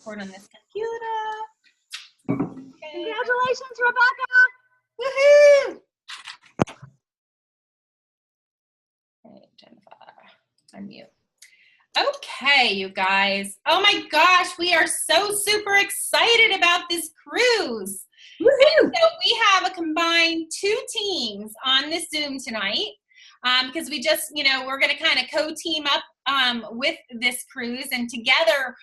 record on this computer. Okay. Congratulations, Rebecca. Woohoo! Okay, Jennifer, unmute. Okay, you guys. Oh my gosh, we are so super excited about this cruise. And so we have a combined 2 teams on this Zoom tonight because we just, we're going to kind of co-team up with this cruise, and together,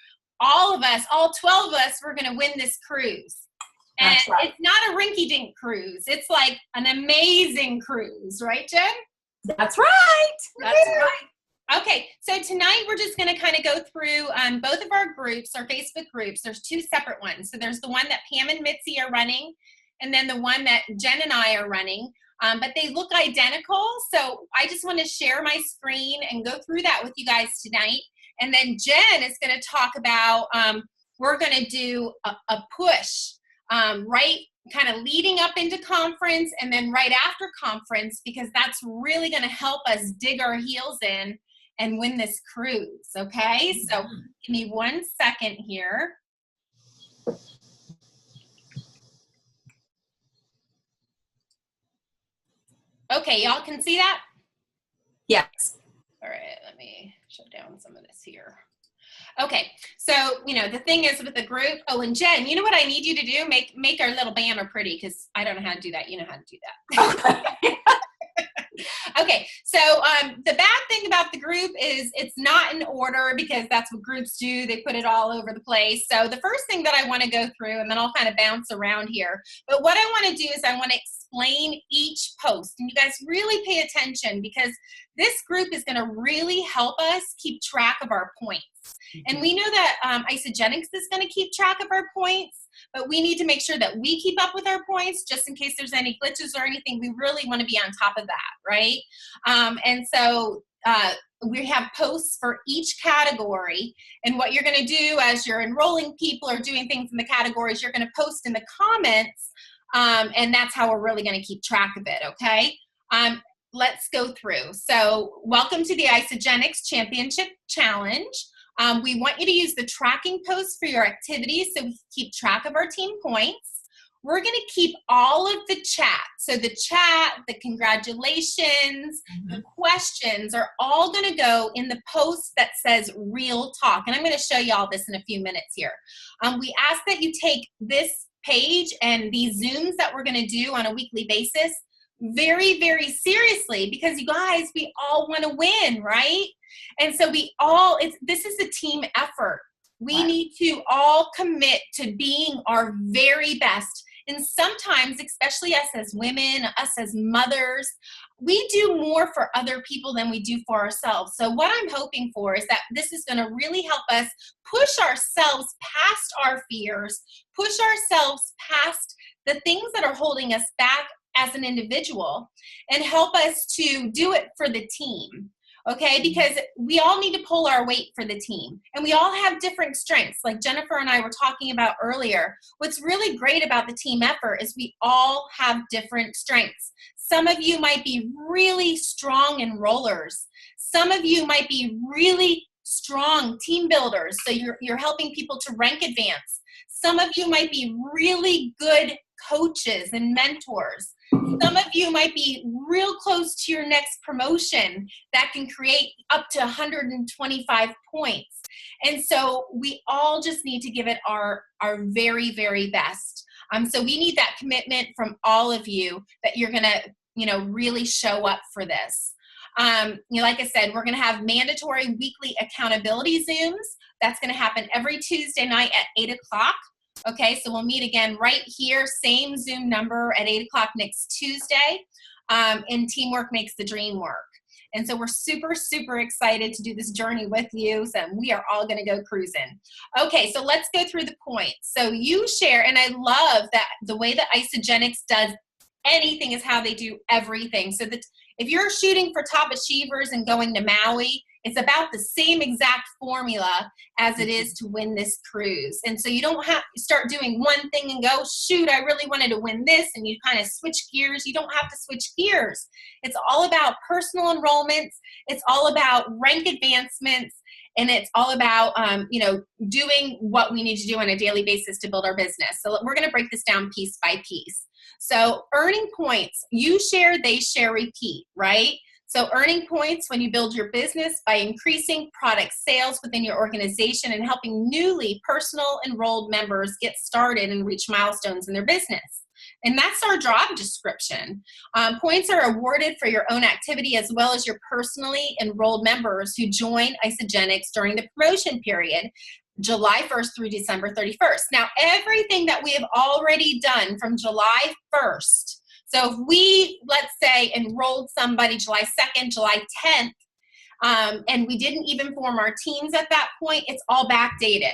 all of us, all 12 of us, we're going to win this cruise. And Right. It's not a rinky-dink cruise. It's like an amazing cruise, right, Jen? That's right. That's right. Okay, so tonight we're just going to kind of go through both of our groups, our Facebook groups. There's 2 separate ones. So there's the one that Pam and Mitzi are running, and then the one that Jen and I are running. But they look identical, so I just want to share my screen and go through that with you guys tonight. And then Jen is going to talk about, we're going to do a push, right, kind of leading up into conference and then right after conference, because that's really going to help us dig our heels in and win this cruise, okay? So give me 1 second here. Okay, y'all can see that? Yes. All right, let me shut down some of this here. Okay, so, the thing is with the group, oh, and Jen, you know what I need you to do? Make our little banner pretty, because I don't know how to do that. You know how to do that. Okay, so the bad thing about the group is it's not in order, because that's what groups do. They put it all over the place. So the first thing that I want to go through, and then I'll kind of bounce around here, but what I want to do is I want to explain each post. And you guys really pay attention, because this group is going to really help us keep track of our points. And we know that Isagenix is going to keep track of our points, but we need to make sure that we keep up with our points just in case there's any glitches or anything. We really want to be on top of that, right? And so we have posts for each category. And what you're going to do as you're enrolling people or doing things in the categories, you're going to post in the comments, and that's how we're really going to keep track of it, okay? Let's go through. So welcome to the Isagenix Championship Challenge. We want you to use the tracking posts for your activities so we can keep track of our team points. We're going to keep all of the chat. So the chat, the congratulations, the questions are all going to go in the post that says Real Talk. And I'm going to show you all this in a few minutes here. We ask that you take this page and these Zooms that we're going to do on a weekly basis very, very seriously, because you guys, we all want to win, right? And so this is a team effort. We need to all commit to being our very best. And sometimes, especially us as women, us as mothers, we do more for other people than we do for ourselves. So what I'm hoping for is that this is going to really help us push ourselves past our fears, push ourselves past the things that are holding us back as an individual, and help us to do it for the team. Okay, because we all need to pull our weight for the team, and we all have different strengths. Like Jennifer and I were talking about earlier, what's really great about the team effort is we all have different strengths. Some of you might be really strong enrollers. Some of you might be really strong team builders, so you're helping people to rank advance. Some of you might be really good coaches and mentors. Some of you might be real close to your next promotion that can create up to 125 points. And so we all just need to give it our very, very best. So we need that commitment from all of you that you're going to, really show up for this. Like I said, we're going to have mandatory weekly accountability Zooms. That's going to happen every Tuesday night at 8 o'clock. Okay, so we'll meet again right here, same Zoom number at 8 o'clock next Tuesday. And teamwork makes the dream work. And so we're super, super excited to do this journey with you. So we are all going to go cruising. Okay, so let's go through the points. So you share, and I love that the way that Isagenix does anything is how they do everything. So that if you're shooting for top achievers and going to Maui, it's about the same exact formula as it is to win this cruise. And so you don't have to start doing one thing and go, shoot, I really wanted to win this, and you kind of switch gears. You don't have to switch gears. It's all about personal enrollments. It's all about rank advancements. And it's all about, doing what we need to do on a daily basis to build our business. So we're going to break this down piece by piece. So earning points, you share, they share, repeat, right? So earning points when you build your business by increasing product sales within your organization and helping newly personal enrolled members get started and reach milestones in their business. And that's our job description. Points are awarded for your own activity as well as your personally enrolled members who join Isagenix during the promotion period, July 1st through December 31st. Now, everything that we have already done from July 1st, so if we, let's say, enrolled somebody July 2nd, July 10th, and we didn't even form our teams at that point, it's all backdated.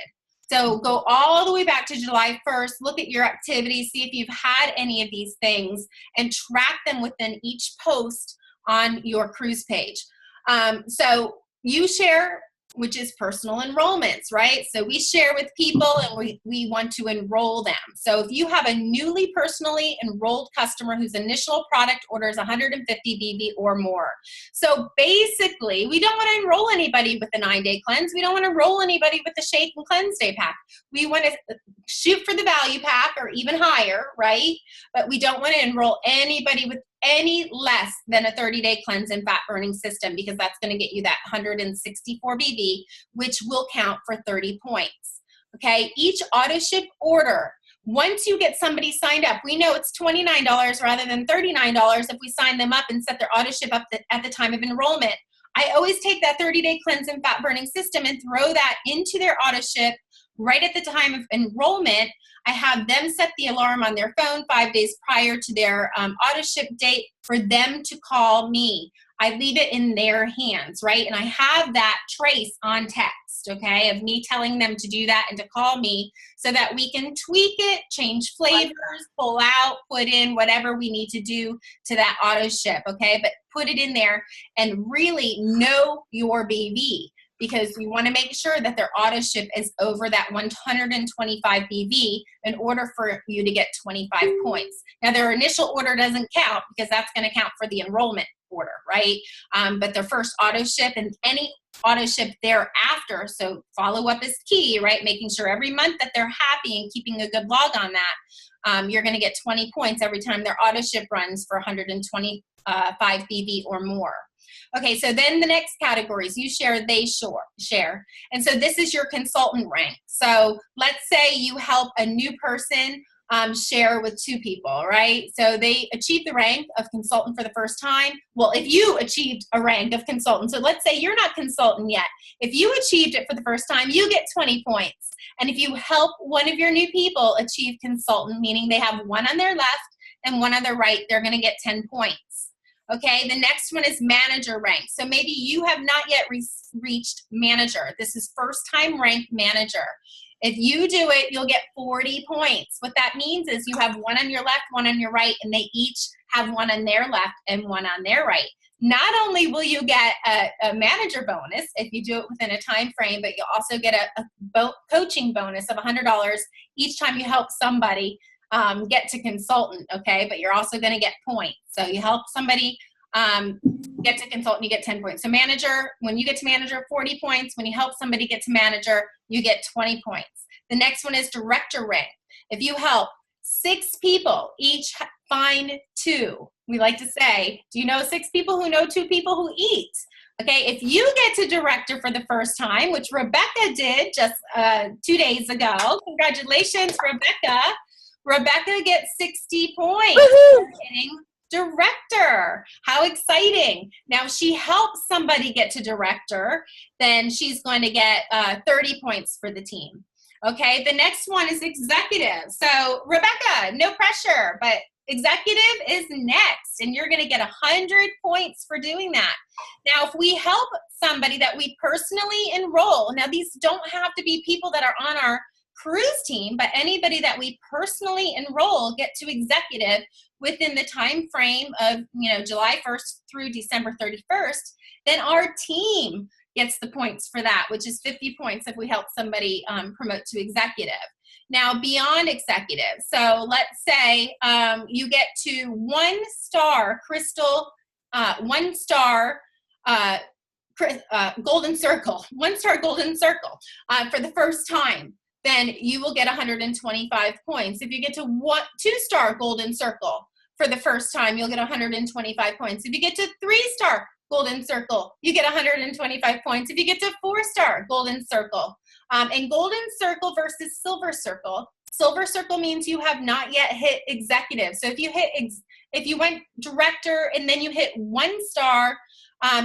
So go all the way back to July 1st, look at your activities, see if you've had any of these things, and track them within each post on your cruise page. So you share, which is personal enrollments, right? So we share with people and we want to enroll them. So if you have a newly personally enrolled customer whose initial product order is 150 BV or more. So basically, we don't want to enroll anybody with the 9-day cleanse. We don't want to enroll anybody with the shake and cleanse day pack. We want to shoot for the value pack or even higher, right? But we don't want to enroll anybody with any less than a 30-day cleanse and fat burning system, because that's going to get you that 164 BV, which will count for 30 points. Okay, each auto ship order, once you get somebody signed up, we know it's $29 rather than $39 if we sign them up and set their auto ship up at the time of enrollment. I always take that 30-day cleanse and fat burning system and throw that into their auto ship right at the time of enrollment. I have them set the alarm on their phone 5 days prior to their auto ship date for them to call me. I leave it in their hands, right? And I have that trace on text, okay, of me telling them to do that and to call me so that we can tweak it, change flavors, pull out, put in whatever we need to do to that auto ship, okay? But put it in there and really know your BV, because you want to make sure that their auto ship is over that 125 BV in order for you to get 25 points. Now, their initial order doesn't count because that's going to count for the enrollment order, right? But their first auto ship and any auto ship thereafter, so follow up is key, right? Making sure every month that they're happy and keeping a good log on that. You're going to get 20 points every time their auto ship runs for 125 BV or more. Okay, so then the next categories, you share, they share. And so this is your consultant rank. So let's say you help a new person share with 2 people, right? So they achieve the rank of consultant for the first time. Well, if you achieved a rank of consultant, so let's say you're not consultant yet. If you achieved it for the first time, you get 20 points. And if you help one of your new people achieve consultant, meaning they have one on their left and one on their right, they're going to get 10 points. Okay, the next one is manager rank. So maybe you have not yet reached manager. This is first time ranked manager. If you do it, you'll get 40 points. What that means is you have one on your left, one on your right, and they each have one on their left and one on their right. Not only will you get a manager bonus if you do it within a time frame, but you'll also get a coaching bonus of $100 each time you help somebody get to consultant, okay? But you're also going to get points. So you help somebody get to consultant, you get 10 points. So manager, when you get to manager, 40 points. When you help somebody get to manager, you get 20 points. The next one is director rank. If you help 6 people, each find 2. We like to say, do you know 6 people who know 2 people who eat? Okay, if you get to director for the first time, which Rebecca did just 2 days ago, congratulations, Rebecca. Rebecca gets 60 points for getting director. How exciting. Now, she helps somebody get to director, then she's going to get 30 points for the team. Okay, the next one is executive. So, Rebecca, no pressure, but executive is next, and you're going to get 100 points for doing that. Now, if we help somebody that we personally enroll, now these don't have to be people that are on our cruise team, but anybody that we personally enroll get to executive within the time frame of, July 1st through December 31st, then our team gets the points for that, which is 50 points if we help somebody promote to executive. Now, beyond executive, so let's say you get to 1-star crystal, 1-star golden circle, 1-star golden circle for the first time, then you will get 125 points. If you get to 2-star golden circle for the first time, you'll get 125 points. If you get to 3-star golden circle, you get 125 points. If you get to 4-star golden circle, and golden circle versus silver circle means you have not yet hit executive. So if you went director and then you hit 1-star,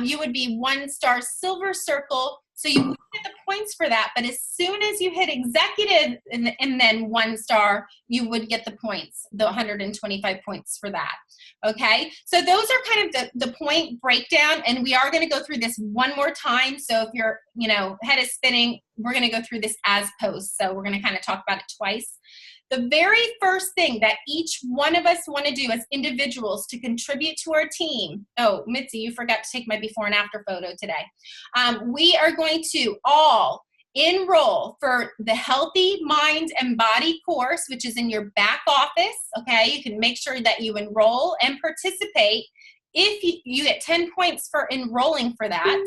you would be 1-star silver circle. So you would get the points for that. But as soon as you hit executive and then 1-star, you would get the points, the 125 points for that. Okay, so those are kind of the point breakdown, and we are going to go through this one more time. So if your head is spinning, we're going to go through this as post. So we're going to kind of talk about it twice. The very first thing that each one of us want to do as individuals to contribute to our team. Oh, Mitzi, you forgot to take my before and after photo today. We are going to all enroll for the Healthy Mind and Body course, which is in your back office. Okay, you can make sure that you enroll and participate. If you get 10 points for enrolling for that,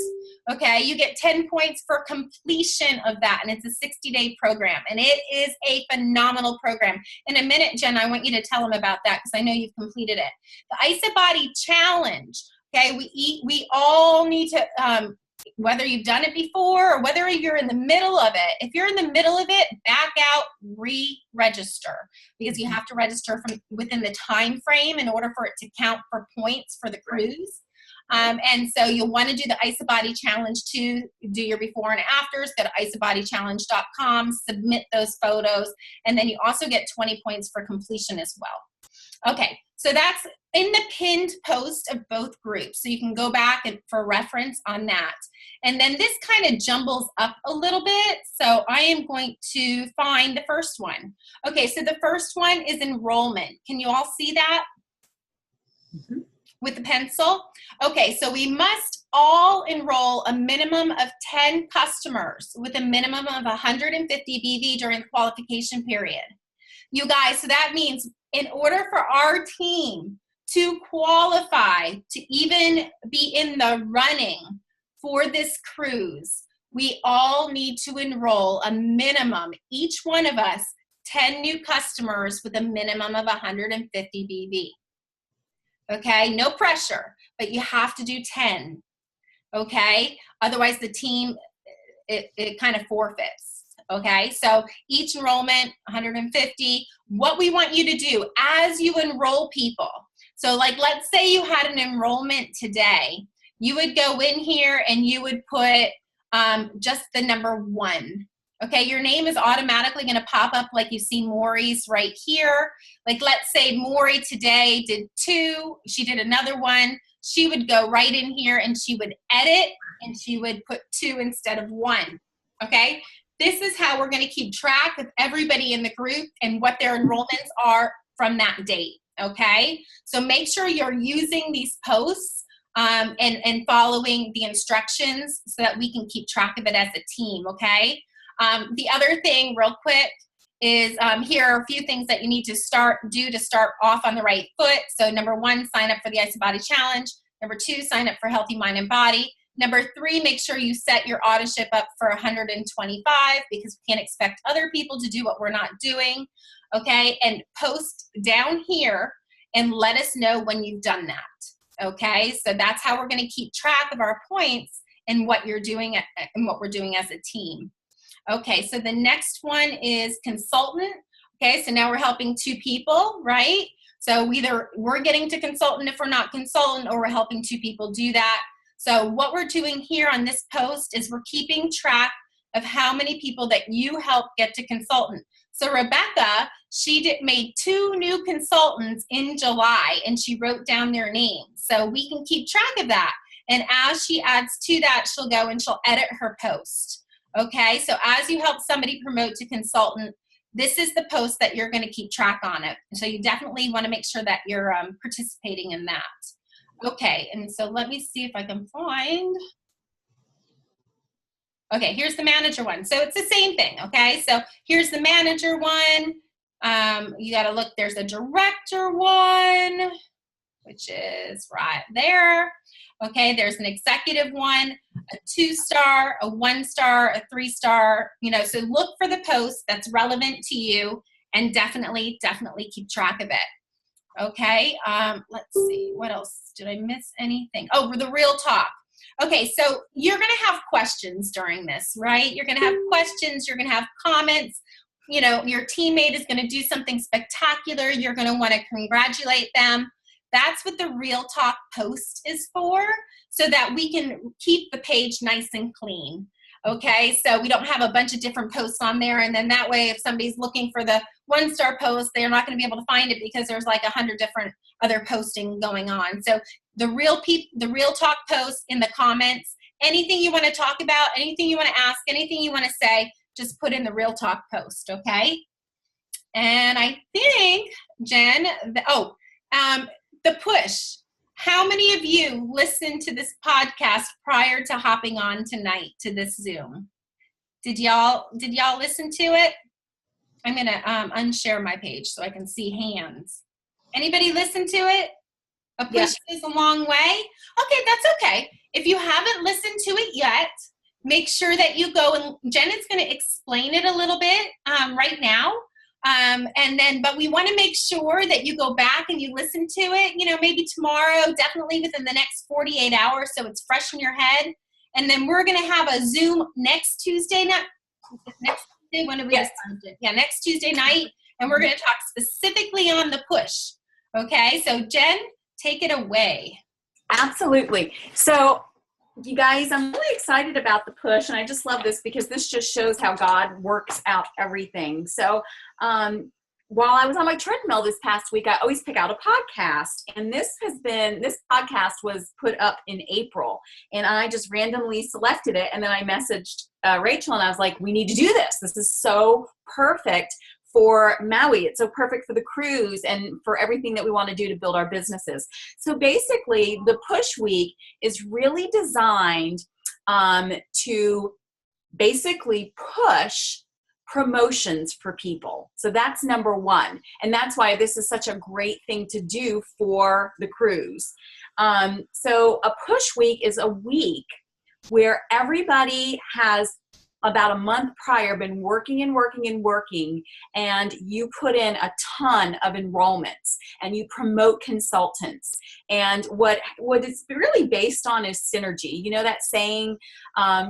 okay, you get 10 points for completion of that, and it's a 60-day program, and it is a phenomenal program. In a minute, Jen, I want you to tell them about that because I know you've completed it. The IsaBody Challenge, okay, we all need to, whether you've done it before or whether you're in the middle of it, if you're in the middle of it, back out, re-register, because you have to register from within the time frame in order for it to count for points for the cruise. And so you'll want to do the IsaBody Challenge to do your before and afters. Go to isabodychallenge.com, submit those photos, and then you also get 20 points for completion as well. Okay, so that's in the pinned post of both groups. So you can go back and for reference on that. And then this kind of jumbles up a little bit. So I am going to find the first one. Okay, so the first one is enrollment. Can you all see that? Mm-hmm. With the pencil? Okay, so we must all enroll a minimum of 10 customers with a minimum of 150 BV during the qualification period. You guys, so that means in order for our team to qualify to even be in the running for this cruise, we all need to enroll a minimum, each one of us, 10 new customers with a minimum of 150 BV. Okay, no pressure, but you have to do 10. Okay, otherwise the team, it kind of forfeits. Okay, so each enrollment, 150. What we want you to do as you enroll people, so like let's say you had an enrollment today, you would go in here and you would put just the number 1. Okay, your name is automatically going to pop up like you see Maury's right here. Like let's say Maury today did 2, she did another one, she would go right in here and she would edit and she would put 2 instead of 1. Okay, this is how we're going to keep track of everybody in the group and what their enrollments are from that date. Okay, so make sure you're using these posts and following the instructions so that we can keep track of it as a team. Okay. The other thing real quick is here are a few things that you need to start off on the right foot. So number 1, sign up for the IsaBody Challenge. Number 2, sign up for Healthy Mind and Body. Number 3, make sure you set your auto ship up for 125 because we can't expect other people to do what we're not doing. Okay, and post down here and let us know when you've done that. Okay, so that's how we're going to keep track of our points and what you're doing and what we're doing as a team. Okay, so the next one is consultant. Okay, so now we're helping 2 people, right? So either we're getting to consultant if we're not consultant, or we're helping 2 people do that. So what we're doing here on this post is we're keeping track of how many people that you help get to consultant. So Rebecca, she made 2 new consultants in July, and she wrote down their names. So we can keep track of that. And as she adds to that, she'll go and she'll edit her post. Okay, so as you help somebody promote to consultant, this is the post that you're going to keep track on it. So you definitely want to make sure that you're participating in that. Okay, and so let me see if I can find. Okay, here's the manager one. So it's the same thing, okay? So here's the manager one. You got to look, there's a director one. which is right there. Okay, there's an executive one, a 2-star, a 1-star, a 3-star, so look for the post that's relevant to you and definitely keep track of it. Okay, let's see, what else? Did I miss anything? Oh, the real talk. Okay, so you're gonna have questions during this, right? You're gonna have questions, you're gonna have comments. Your teammate is gonna do something spectacular. You're gonna wanna congratulate them. That's what the Real Talk post is for, so that we can keep the page nice and clean. Okay, so we don't have a bunch of different posts on there, and then that way if somebody's looking for the 1-star post, they're not going to be able to find it because there's like 100 different other posting going on. So the Real Talk post in the comments, anything you want to talk about, anything you want to ask, anything you want to say, just put in the Real Talk post, okay? And I think, Jen, the push. How many of you listened to this podcast prior to hopping on tonight to this Zoom? Did y'all listen to it? I'm gonna unshare my page so I can see hands. Anybody listen to it? A push goes a long way. Okay, that's okay. If you haven't listened to it yet, make sure that you go and Jen is going to explain it a little bit right now. But we want to make sure that you go back and you listen to it, maybe tomorrow, definitely within the next 48 hours, so it's fresh in your head. And then we're going to have a Zoom next Tuesday night. Next Tuesday, when do we decide? Yeah, next Tuesday night, and we're going to talk specifically on the push. Okay, so Jen, take it away. Absolutely. So, you guys, I'm really excited about the push, and I just love this because this just shows how God works out everything. So while I was on my treadmill this past week, I always pick out a podcast, and this podcast was put up in April, and I just randomly selected it, and then I messaged Rachel, and I was like, we need to do this. This is so perfect for Maui. It's so perfect for the cruise and for everything that we want to do to build our businesses. So basically, the push week is really designed to basically push promotions for people. So that's number one. And that's why this is such a great thing to do for the cruise. So a push week is a week where everybody has about a month prior been working, and you put in a ton of enrollments and you promote consultants. And what it's really based on is synergy. You know that saying,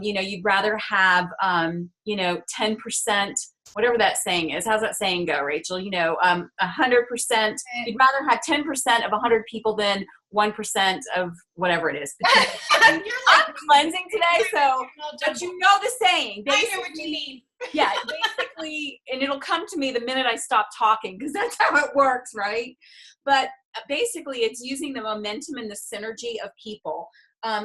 you'd rather have, 10%, whatever that saying is. How's that saying go, Rachel? 100%, you'd rather have 10% of 100 people than 1% of whatever it is. I'm cleansing today, but you know the saying. I know what you mean. Yeah, basically, and it'll come to me the minute I stop talking because that's how it works, right? But basically, it's using the momentum and the synergy of people.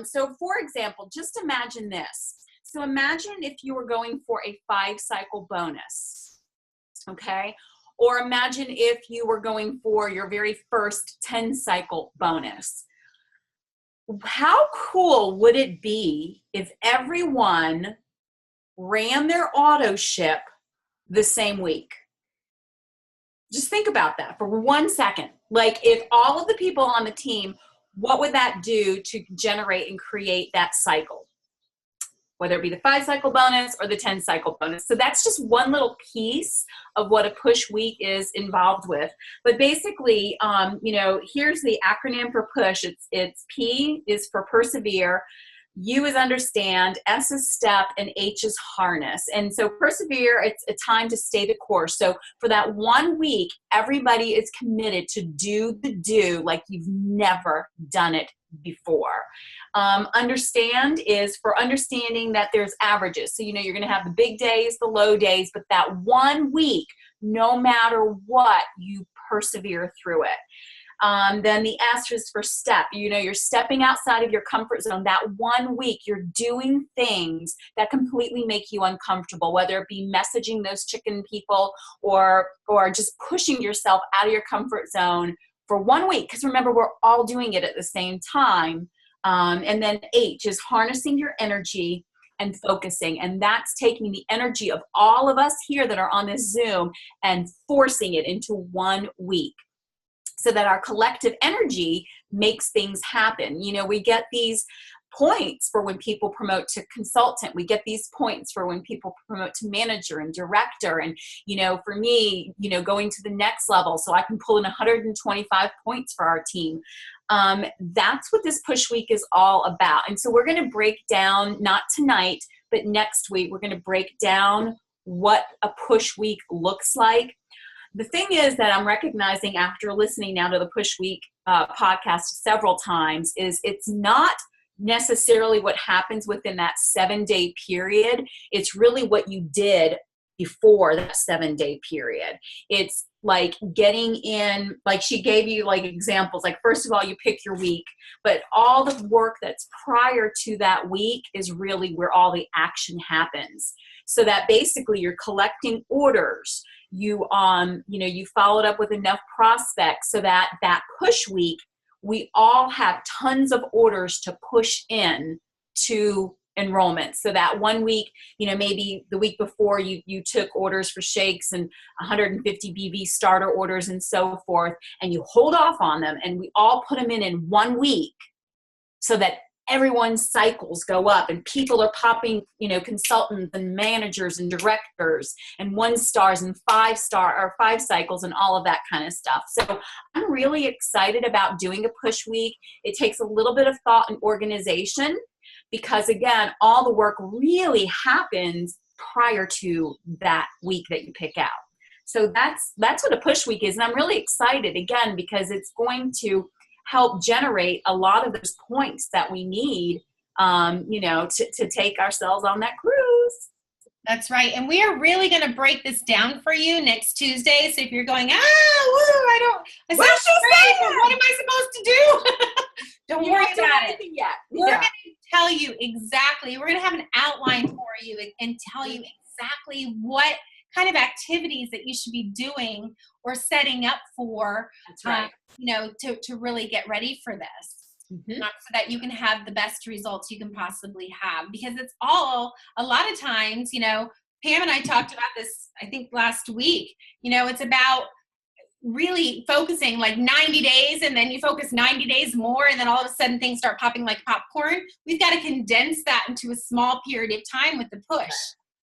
So, for example, just imagine this. So imagine if you were going for a 5-cycle bonus, okay? Or imagine if you were going for your very first 10-cycle bonus. How cool would it be if everyone ran their auto ship the same week? Just think about that for 1 second. Like if all of the people on the team, what would that do to generate and create that cycle? Whether it be the 5-cycle bonus or the 10-cycle bonus. So that's just one little piece of what a push week is involved with. But basically, here's the acronym for push. It's P is for persevere, U is understand, S is step, and H is harness. And so persevere, it's a time to stay the course. So for that 1 week, everybody is committed to do the do like you've never done it before. Understand is for understanding that there's averages. So, you're going to have the big days, the low days, but that 1 week, no matter what, you persevere through it. Then the S is for step. You're stepping outside of your comfort zone. That 1 week, you're doing things that completely make you uncomfortable, whether it be messaging those chicken people or just pushing yourself out of your comfort zone for 1 week. Because remember, we're all doing it at the same time. And then H is harnessing your energy and focusing. And that's taking the energy of all of us here that are on this Zoom and forcing it into 1 week so that our collective energy makes things happen. You know, we get these points for when people promote to consultant. We get these points for when people promote to manager and director. And, you know, for me, you know, going to the next level so I can pull in 125 points for our team. That's what this push week is all about. And so we're going to break down, not tonight, but next week, we're going to break down what a push week looks like. The thing is that I'm recognizing after listening now to the Push Week podcast several times is it's not necessarily what happens within that 7-day period. It's really what you did before that 7-day period. It's like getting in, like she gave you like examples, like first of all, you pick your week, but all the work that's prior to that week is really where all the action happens. So that basically you're collecting orders. You you followed up with enough prospects so that that push week, we all have tons of orders to push in to enrollment. So that 1 week, you know, maybe the week before you took orders for shakes and 150 BV starter orders and so forth, and you hold off on them, and we all put them in 1 week so that everyone's cycles go up and people are popping, you know, consultants and managers and directors and 1 stars and 5-star or 5 cycles and all of that kind of stuff. So I'm really excited about doing a push week. It takes a little bit of thought and organization because again, all the work really happens prior to that week that you pick out. So that's what a push week is. And I'm really excited again, because it's going to help generate a lot of those points that we need, to take ourselves on that cruise. That's right. And we are really going to break this down for you next Tuesday. So if you're going, what am I supposed to do? Don't worry about it yet. We're going to tell you exactly. We're going to have an outline for you and tell you exactly what kind of activities that you should be doing or setting up for, That's right. To really get ready for this. So that you can have the best results you can possibly have, because it's all, a lot of times, Pam and I talked about this, I think last week, it's about really focusing like 90 days and then you focus 90 days more and then all of a sudden things start popping like popcorn. We've got to condense that into a small period of time with the push.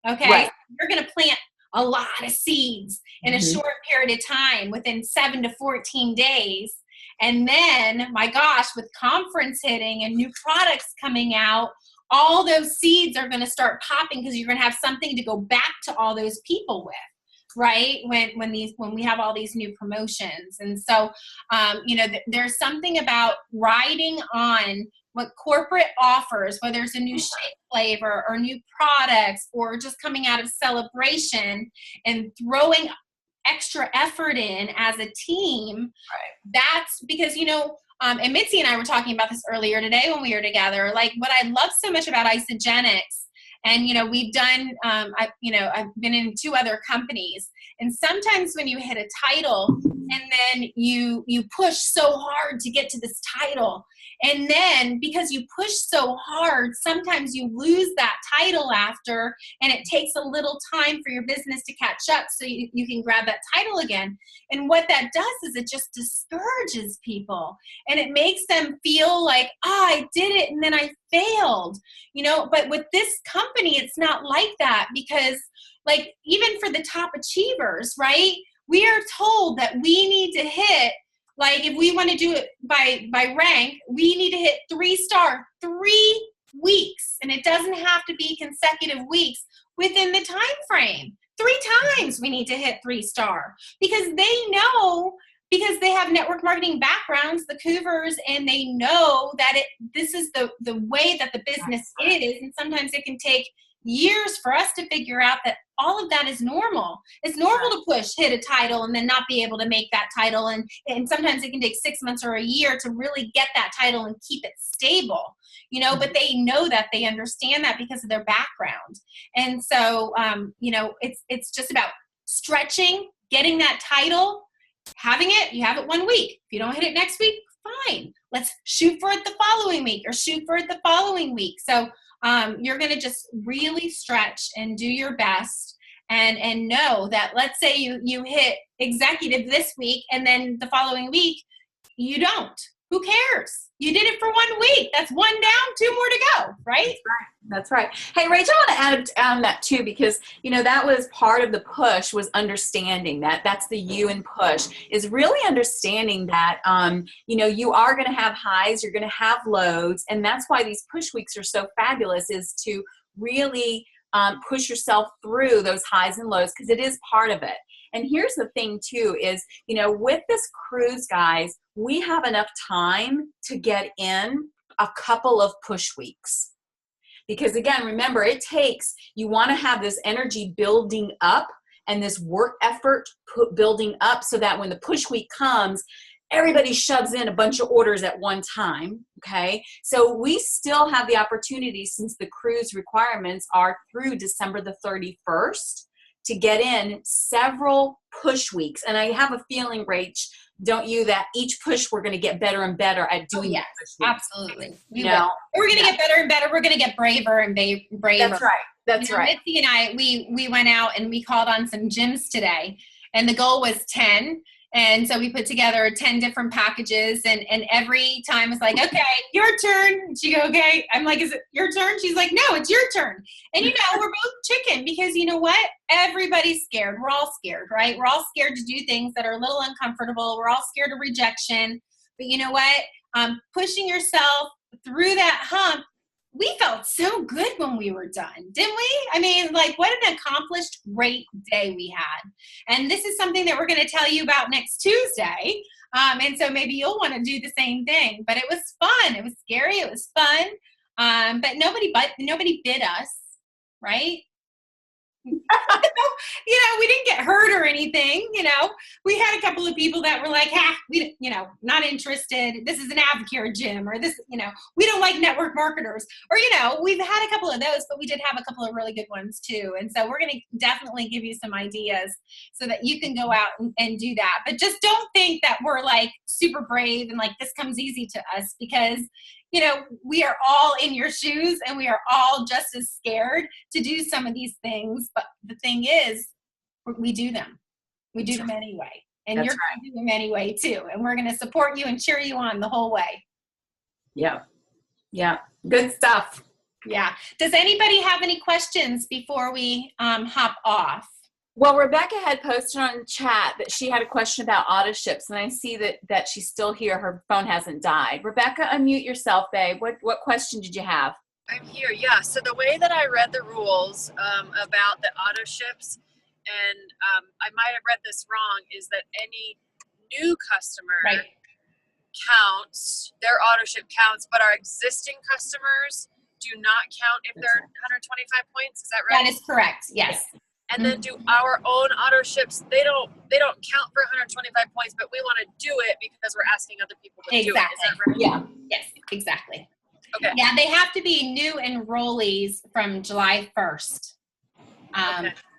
Okay. Right. You're going to plant a lot of seeds in a short period of time within 7 to 14 days. And then, my gosh, with conference hitting and new products coming out, all those seeds are going to start popping because you're going to have something to go back to all those people with, right? When we have all these new promotions. And so, there's something about riding on what corporate offers, whether it's a new shake flavor or new products or just coming out of celebration and throwing extra effort in as a team. Right. That's because, and Mitzi and I were talking about this earlier today when we were together, like what I love so much about Isagenix, and, we've done, I've been in 2 other companies, and sometimes when you hit a title and then you push so hard to get to this title, and then because you push so hard, sometimes you lose that title after, and it takes a little time for your business to catch up so you can grab that title again. And what that does is it just discourages people, and it makes them feel like, I did it and then I failed, but with this company, it's not like that, because like even for the top achievers, right? We are told that we need to hit, like if we want to do it by rank, we need to hit 3-star 3 weeks. And it doesn't have to be consecutive weeks within the time frame. 3 times we need to hit 3-star, because they know, because they have network marketing backgrounds, the Cougars, and they know that this is the way that the business is. And sometimes it can take years for us to figure out that all of that is normal. It's normal to hit a title and then not be able to make that title. And sometimes it can take 6 months or a year to really get that title and keep it stable, but they know that, they understand that because of their background. And so, it's just about stretching, getting that title, having it. You have it 1 week. If you don't hit it next week, fine. Let's shoot for it the following week or shoot for it the following week. So, you're going to just really stretch and do your best and know that, let's say you hit executive this week and then the following week you don't. who cares? You did it for 1 week. That's 1 down, 2 more to go, right? That's right. Hey, Rachel, I want to add on that too, because, that was part of the push, was understanding that's the U in push, is really understanding that, you are going to have highs, you're going to have lows. And that's why these push weeks are so fabulous, is to really push yourself through those highs and lows, because it is part of it. And here's the thing too, is, with this cruise, guys, we have enough time to get in a couple of push weeks. Because again, remember, you want to have this energy building up and this work effort building up, so that when the push week comes, everybody shoves in a bunch of orders at one time, okay? So we still have the opportunity, since the cruise requirements are through December the 31st, to get in several push weeks. And I have a feeling, Rach, don't you, that each push we're going to get better and better at doing. Yes, push weeks. absolutely. We're going to get better and better. We're going to get braver and braver. That's right. That's right. Mitzi and I, we went out and we called on some gyms today, and the goal was 10. And so we put together 10 different packages, and every time it's like, okay, your turn. She go, okay. I'm like, is it your turn? She's like, no, it's your turn. And we're both chicken, because you know what? Everybody's scared. We're all scared, right? We're all scared to do things that are a little uncomfortable. We're all scared of rejection. But you know what? Pushing yourself through that hump, we felt so good when we were done, didn't we? I mean, like, what an accomplished, great day we had. And this is something that we're going to tell you about next Tuesday. And so maybe you'll want to do the same thing. But it was fun. It was scary. It was fun. But nobody bit us, right? We didn't get hurt or anything. We had a couple of people that were like, we, not interested. This is an Avocare gym, or this, we don't like network marketers, or, we've had a couple of those, but we did have a couple of really good ones too. And so we're going to definitely give you some ideas so that you can go out and do that. But just don't think that we're like super brave and like this comes easy to us, because we are all in your shoes, and we are all just as scared to do some of these things. But the thing is, we do them. We do them anyway. And you're going to do them anyway too. And we're going to support you and cheer you on the whole way. Yeah. Yeah. Good stuff. Yeah. Does anybody have any questions before we hop off? Well, Rebecca had posted on chat that she had a question about auto ships, and I see that she's still here. Her phone hasn't died. Rebecca, unmute yourself, babe. What question did you have? I'm here, yeah. So the way that I read the rules about the auto ships, and I might have read this wrong, is that any new customer counts, their auto ship counts, but our existing customers do not count if they're 125 points. Is that right? That is correct, yes. And then do our own auto ships, they don't count for 125 points, but we want to do it because we're asking other people to do it. Is that right? Yeah. Yes, exactly. Okay. Yeah, they have to be new enrollees from July 1st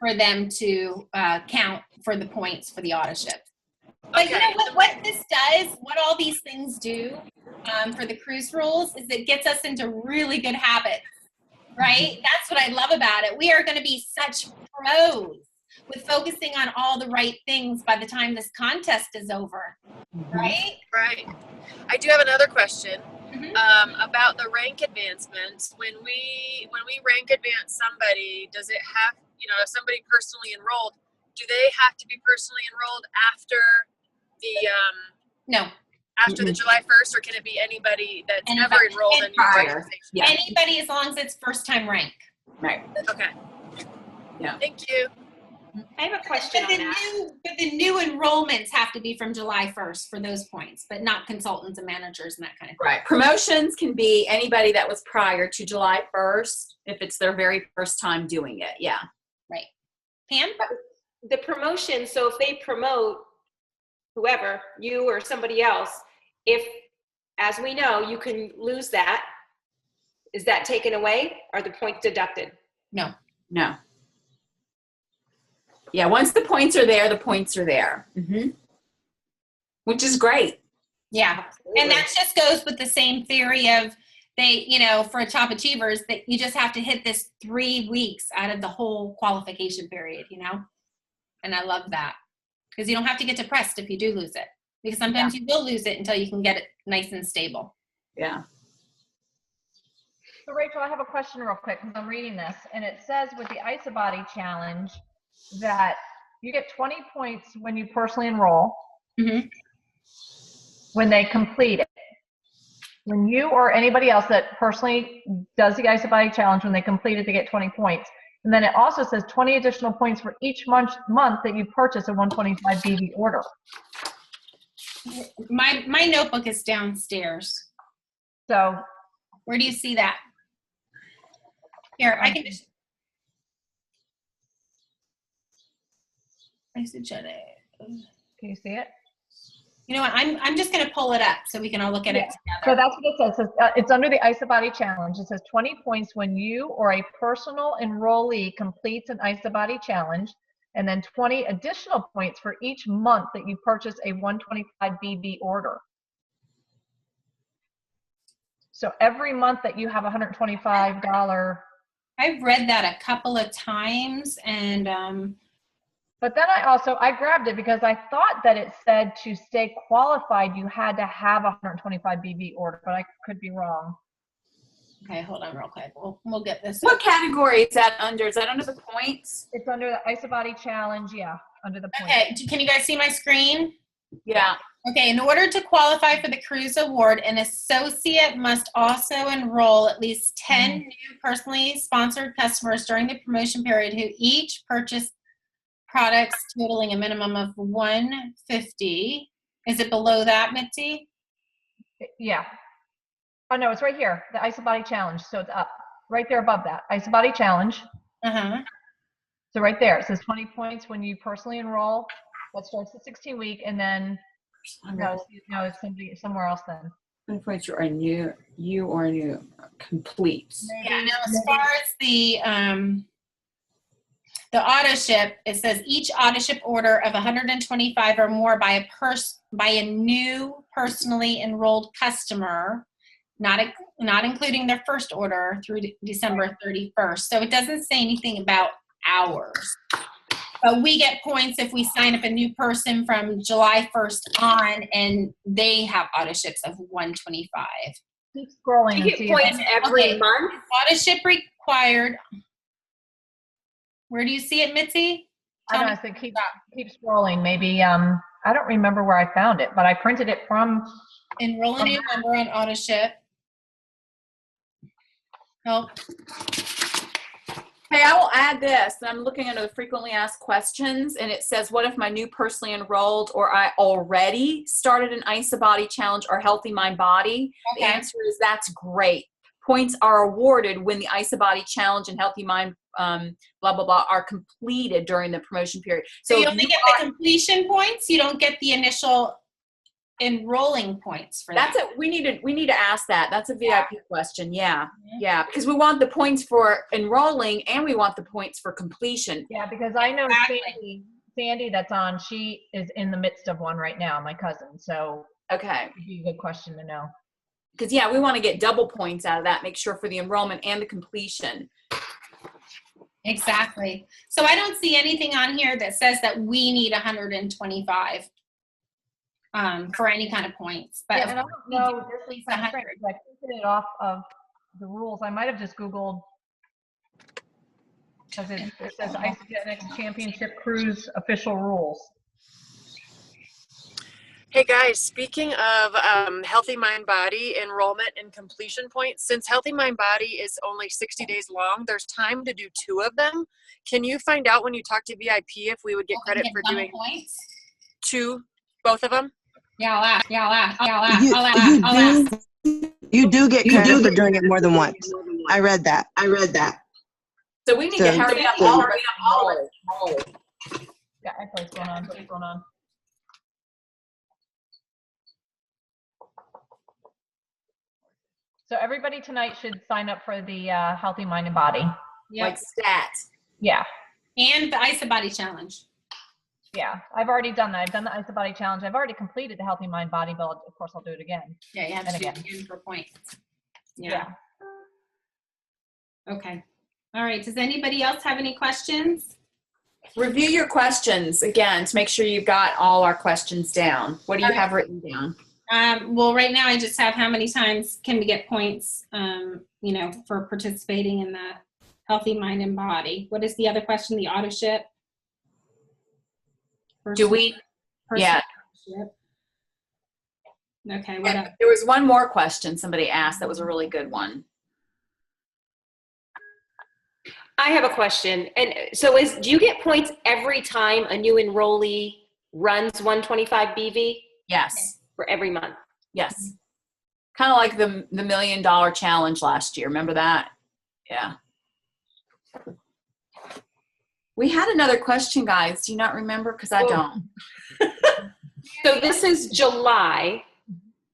for them to count for the points for the auto ship. But you know what this does, what all these things do for the cruise rules, is it gets us into really good habits. Right? That's what I love about it. We are going to be such pros with focusing on all the right things by the time this contest is over. Right? Right. I do have another question about the rank advancements. When we rank advance somebody, does it have, if somebody personally enrolled, do they have to be personally enrolled after the No. After the July 1st, or can it be anybody that's never enrolled in your organization? Yeah. Anybody, as long as it's first time rank. Right. Okay. Yeah. Thank you. I have a question on that. But the new enrollments have to be from July 1st for those points, but not consultants and managers and that kind of thing. Right. Promotions can be anybody that was prior to July 1st, if it's their very first time doing it. Yeah. Right. Pam? The promotion, so if they promote whoever, you or somebody else, if, as we know, you can lose that, is that taken away? Are the points deducted? No. No. Yeah, once the points are there, the points are there. Which is great. Yeah. Absolutely. And that just goes with the same theory of they, for top achievers, that you just have to hit this 3 weeks out of the whole qualification period, And I love that. Because you don't have to get depressed if you do lose it. because sometimes you will lose it until you can get it nice and stable. Yeah. So Rachel, I have a question real quick because I'm reading this, and it says with the IsaBody challenge that you get 20 points when you personally enroll, Mhm. when they complete it. When you or anybody else that personally does the IsaBody challenge, when they complete it, they get 20 points. And then it also says 20 additional points for each month that you purchase a 125 BB order. My notebook is downstairs. So Where do you see that? Here, I can just. Isogenic. can you see it? You know what? I'm just going to pull it up so we can all look at it So together. that's what it says. It says, it's under the IsaBody challenge. It says 20 points when you or a personal enrollee completes an IsaBody challenge, and then 20 additional points for each month that you purchase a 125 BB order. So every month that you have $125. I've read that a couple of times, and But then I grabbed it because I thought that it said to stay qualified, you had to have a 125 BB order, but I could be wrong. okay, hold on real quick. We'll get this. What category is that under? Is that under the points? It's under the IsaBody challenge, yeah, under the points. Okay, can you guys see my screen? Yeah. Okay, in order to qualify for the Cruise Award, an associate must also enroll at least 10 new personally sponsored customers during the promotion period who each purchased products totaling a minimum of $150. Is it below that, Mitzi? Yeah. Oh, no, it's right here, the IsaBody challenge. So it's up, right there above that, IsaBody challenge. Uh-huh. So right there, it says 20 points when you personally enroll. That starts the 16-week, and then, no, it's somewhere else then. 20 points you are new, complete. Yeah, now as far as the auto ship, it says each auto ship order of 125 or more by a new personally enrolled customer, not including their first order through December 31st. So it doesn't say anything about hours. But we get points if we sign up a new person from July 1st on, and they have auto ships of 125. Keep scrolling. You and get see points every Okay. month. Auto ship required. Where do you see it, Mitzi? I don't know, I said keep scrolling. Maybe, I don't remember where I found it, but I printed it from, Enroll a new member on auto ship. Help. Hey, I will add this. I'm looking under the frequently asked questions, and it says, what if my new personally enrolled or I already started an IsaBody challenge or Healthy Mind Body? The Okay. answer is that's great. Points are awarded when the IsaBody challenge and Healthy Mind blah, blah, blah are completed during the promotion period. So you if only get the completion points. You don't get the initial enrolling points for That's that. it. We need to ask that. That's a VIP question. Yeah. Mhm. Yeah. Because we want the points for enrolling and we want the points for completion. yeah, because I know Exactly. Sandy that's on, she is in the midst of one right now, my cousin. So Okay. it'd be a good question to know. Because, yeah, we want to get double points out of that. Make sure for the enrollment and the completion. Exactly. So I don't see anything on here that says that we need 125 for any kind of points. But Yeah, and I don't know, at this is least kind of 100. strange, 'cause I printed it off of the rules. I might have just Googled, because it says Isogenic Championship Cruise official rules. Hey guys, speaking of Healthy Mind Body enrollment and completion points, since Healthy Mind Body is only 60 days long, there's time to do 2 of them. Can you find out when you talk to VIP if we would get credit for doing points? 2, both of them? Yeah, I'll ask. I'll ask. You do get credit for doing it more than once. I read that. So we need to hurry up all of it. Yeah, I know what's going on. What's going on? So everybody tonight should sign up for the Healthy Mind and Body. Yep. Like stat. Yeah, And the IsaBody challenge. yeah. I've already done that. I've done the IsaBody challenge. I've already completed the Healthy Mind Body, but of course I'll do it again. Yeah, you have And to do again. it again for points. Yeah. Okay. All right. Does anybody else have any questions? Review your questions again to make sure you've got all our questions down. What do you have written down? Well, right now I just have how many times can we get points, you know, for participating in the Healthy Mind and Body. What is the other question? The auto ship? Do we? Yeah. Ship. Okay, what else? There was one more question somebody asked that was a really good one. I have a question. And so do you get points every time a new enrollee runs 125 BV? Yes. For every month? Yes. Kind of like the $1 million challenge last year. Remember that? Yeah. We had another question, guys. Do you not remember? Because I don't. So this is July.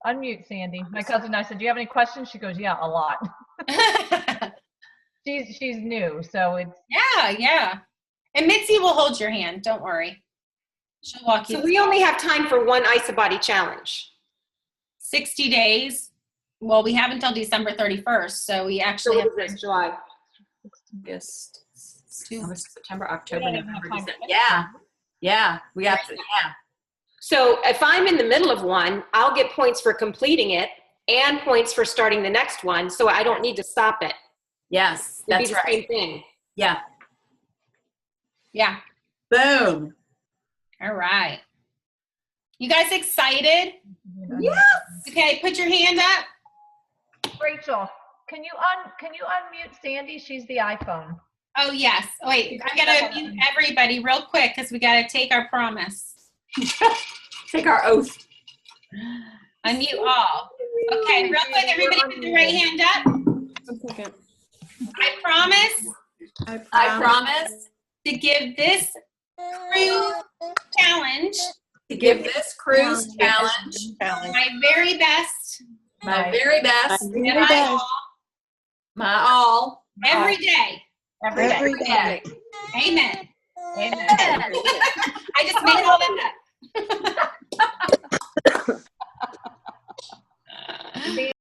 Unmute, Sandy. My cousin, I said, do you have any questions? She goes, yeah, a lot. She's new, so it's. Yeah. And Mitzi will hold your hand. Don't worry. She'll walk you. So we only have time for one Isobody challenge. 60 days. Well, we have until December 31st, so we actually have July. August, two. September, October, We don't even November, have time. December. Yeah. We have to. Yeah. So if I'm in the middle of one, I'll get points for completing it and points for starting the next one, so I don't need to stop it. Yes, It'd that's be the right. same thing. Yeah. Yeah. Boom. All right. You guys excited? Yes. Okay, put your hand up. Rachel, can you unmute Sandy? She's the iPhone. Oh, yes. Oh, wait, I gotta mute everybody real quick because we gotta take our promise. Take our oath. Unmute all. Okay, real quick, everybody put the right hand up. I promise I promise to give this cruise challenge to give this cruise challenge my very best my very best, and my all my all, every day. Every day. Amen. Amen. I just made all that up.